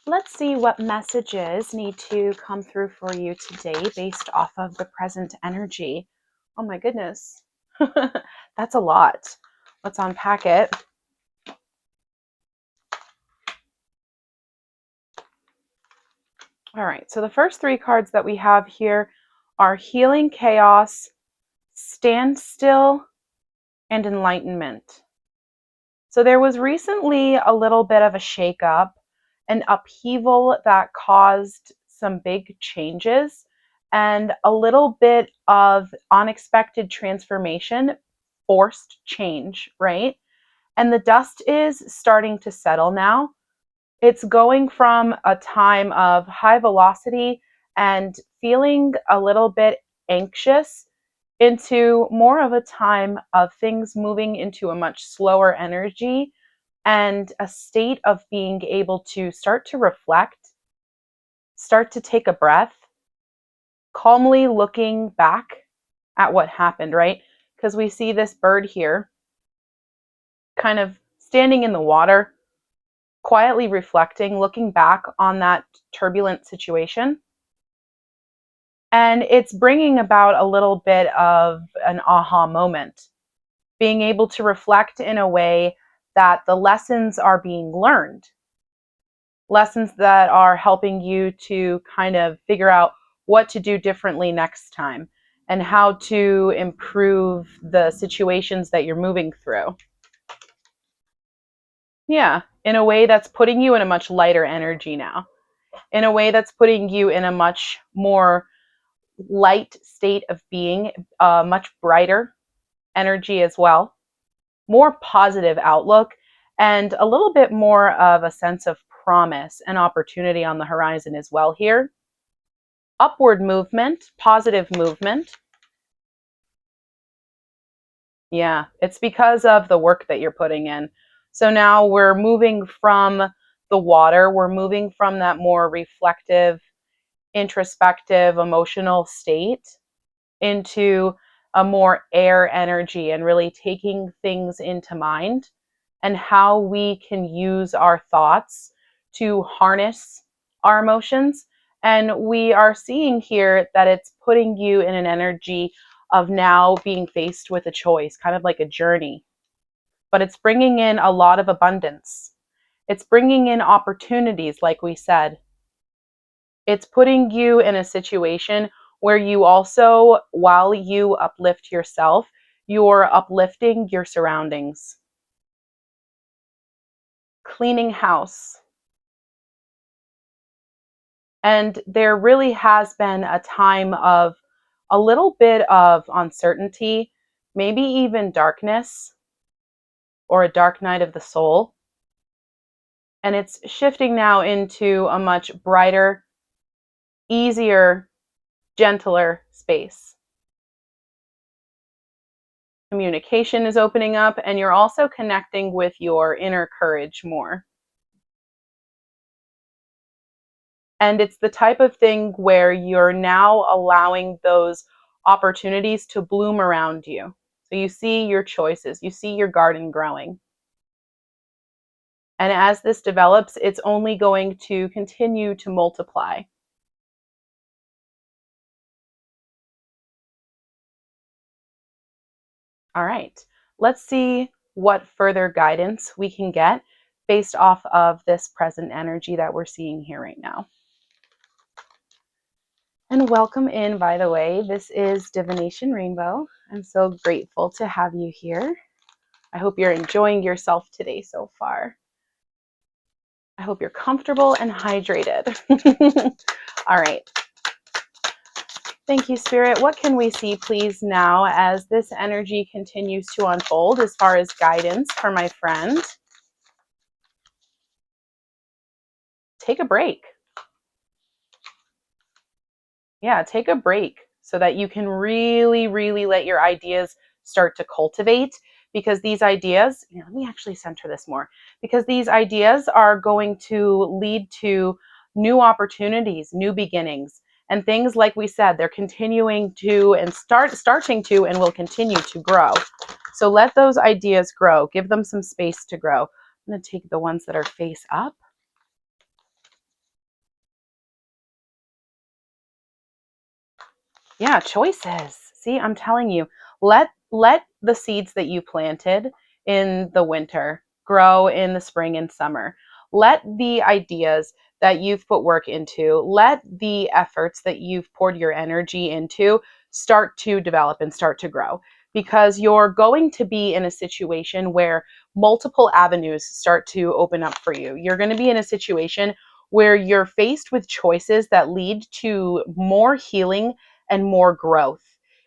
Let's see what messages need to come through for you today based off of the present energy. Oh my goodness. That's a lot. Let's unpack it. All right, so the first three cards that we have here are Healing Chaos, Standstill, and Enlightenment. So there was recently a little bit of a shakeup, an upheaval that caused some big changes and a little bit of unexpected transformation, forced change, right? And the dust is starting to settle now. It's going from a time of high velocity and feeling a little bit anxious into more of a time of things moving into a much slower energy and a state of being able to start to reflect, start to take a breath, calmly looking back at what happened, right? Because we see this bird here kind of standing in the water, quietly reflecting, looking back on that turbulent situation. And it's bringing about a little bit of an aha moment, being able to reflect in a way that the lessons are being learned, lessons that are helping you to kind of figure out what to do differently next time and how to improve the situations that you're moving through. Yeah, in a way that's putting you in a much lighter energy now, in a way that's putting you in a much more light state of being, much brighter energy as well, more positive outlook, and a little bit more of a sense of promise and opportunity on the horizon as well here. Upward movement, positive movement. Yeah, it's because of the work that you're putting in. So now we're moving from the water, we're moving from that more reflective, introspective, emotional state into a more air energy and really taking things into mind and how we can use our thoughts to harness our emotions. And we are seeing here that it's putting you in an energy of now being faced with a choice, kind of like a journey. But it's bringing in a lot of abundance. It's bringing in opportunities, like we said. It's putting you in a situation where you also, while you uplift yourself, you're uplifting your surroundings. Cleaning house. And there really has been a time of a little bit of uncertainty, maybe even darkness or a dark night of the soul. And it's shifting now into a much brighter, easier, gentler space. Communication is opening up, and you're also connecting with your inner courage more. And it's the type of thing where you're now allowing those opportunities to bloom around you. So you see your choices, you see your garden growing. And as this develops, it's only going to continue to multiply. All right, let's see what further guidance we can get based off of this present energy that we're seeing here right now. And welcome in, by the way. This is Divination Rainbow. I'm so grateful to have you here. I hope you're enjoying yourself today so far. I hope you're comfortable and hydrated. All right. Thank you, Spirit. What can we see, please, now as this energy continues to unfold as far as guidance for my friend? Take a break. Yeah, take a break so that you can really, really let your ideas start to cultivate, because these ideas, let me actually center this more, because these ideas are going to lead to new opportunities, new beginnings, and things like we said, they're continuing to and starting to and will continue to grow. So let those ideas grow. Give them some space to grow. I'm going to take the ones that are face up. Yeah, choices. See, I'm telling you, let the seeds that you planted in the winter grow in the spring and summer. Let the ideas that you've put work into, let the efforts that you've poured your energy into start to develop and start to grow, because you're going to be in a situation where multiple avenues start to open up for you. You're going to be in a situation where you're faced with choices that lead to more healing and more growth.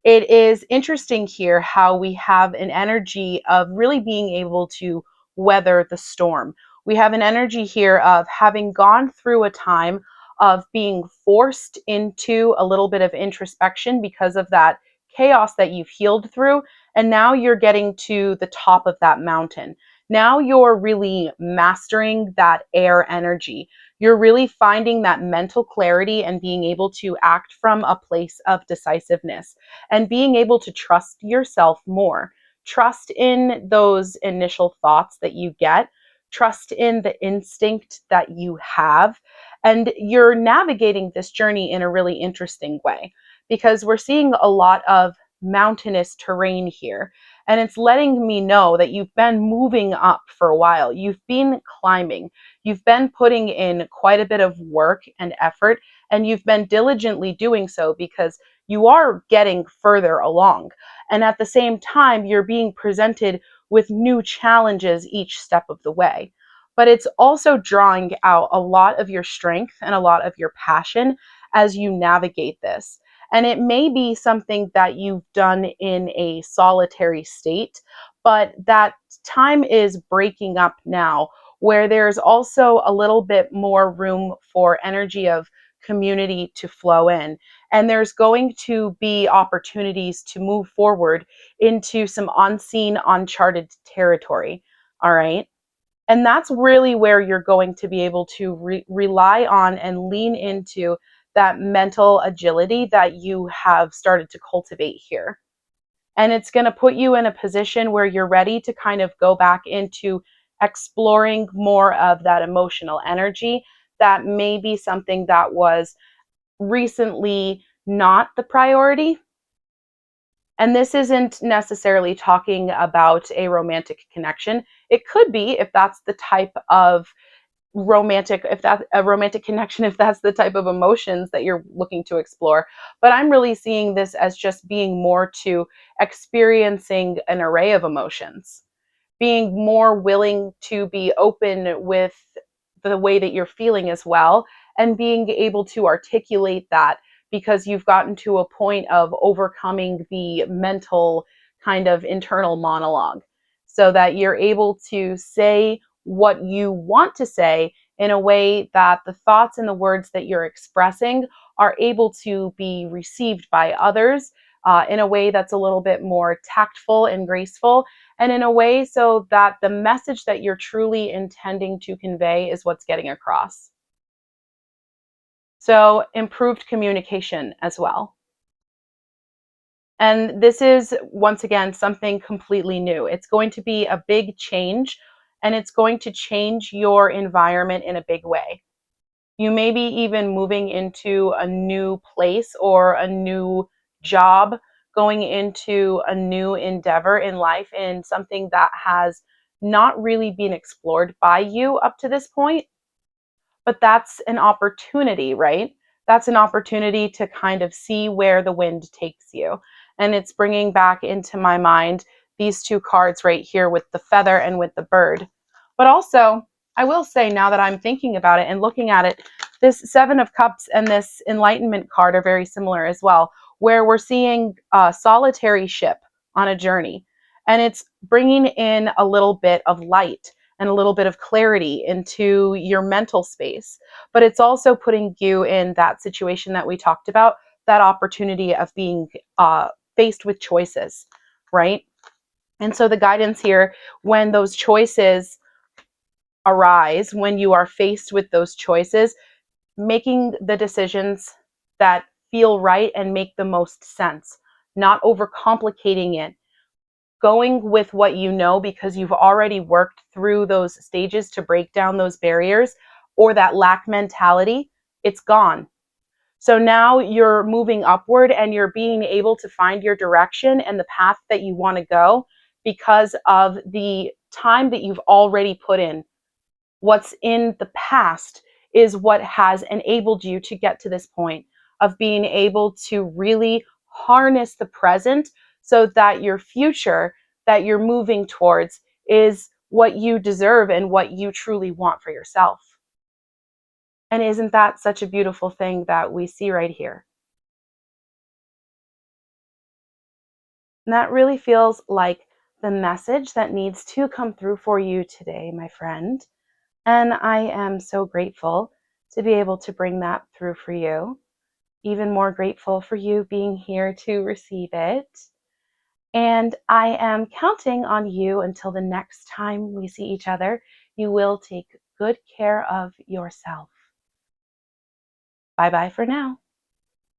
It is interesting here how we have an energy of really being able to weather the storm. We have an energy here of having gone through a time of being forced into a little bit of introspection because of that chaos that you've healed through. And now you're getting to the top of that mountain. Now you're really mastering that air energy. You're really finding that mental clarity and being able to act from a place of decisiveness and being able to trust yourself more. Trust in those initial thoughts that you get, trust in the instinct that you have. And you're navigating this journey in a really interesting way because we're seeing a lot of mountainous terrain here. And it's letting me know that you've been moving up for a while. You've been climbing. You've been putting in quite a bit of work and effort, and you've been diligently doing so because you are getting further along. And at the same time, you're being presented with new challenges each step of the way. But it's also drawing out a lot of your strength and a lot of your passion as you navigate this. And it may be something that you've done in a solitary state, but that time is breaking up now, where there's also a little bit more room for energy of community to flow in. And there's going to be opportunities to move forward into some unseen, uncharted territory. All right. And that's really where you're going to be able to rely on and lean into that mental agility that you have started to cultivate here. And it's going to put you in a position where you're ready to kind of go back into exploring more of that emotional energy that may be something that was recently not the priority. And this isn't necessarily talking about a romantic connection. It could be if that's the type of romantic, if that's a romantic connection, if that's the type of emotions that you're looking to explore. But I'm really seeing this as just being more to experiencing an array of emotions, being more willing to be open with the way that you're feeling as well, and being able to articulate that because you've gotten to a point of overcoming the mental kind of internal monologue so that you're able to say what you want to say in a way that the thoughts and the words that you're expressing are able to be received by others in a way that's a little bit more tactful and graceful, and in a way so that the message that you're truly intending to convey is what's getting across. So, improved communication as well. And this is, once again, something completely new. It's going to be a big change, and it's going to change your environment in a big way. You may be even moving into a new place or a new job, going into a new endeavor in life, in something that has not really been explored by you up to this point. But that's an opportunity, right? That's an opportunity to kind of see where the wind takes you. And it's bringing back into my mind these two cards right here with the feather and with the bird. But also, I will say, now that I'm thinking about it and looking at it, this Seven of Cups and this Enlightenment card are very similar as well, where we're seeing a solitary ship on a journey. And it's bringing in a little bit of light and a little bit of clarity into your mental space. But it's also putting you in that situation that we talked about, that opportunity of being faced with choices, right? And so the guidance here, when those choices arise, when you are faced with those choices, making the decisions that feel right and make the most sense, not overcomplicating it, going with what you know because you've already worked through those stages to break down those barriers or that lack mentality, it's gone. So now you're moving upward and you're being able to find your direction and the path that you want to go because of the time that you've already put in. What's in the past is what has enabled you to get to this point of being able to really harness the present so that your future that you're moving towards is what you deserve and what you truly want for yourself. And isn't that such a beautiful thing that we see right here? And that really feels like the message that needs to come through for you today, my friend. And I am so grateful to be able to bring that through for you. Even more grateful for you being here to receive it. And I am counting on you until the next time we see each other. You will take good care of yourself. Bye bye for now.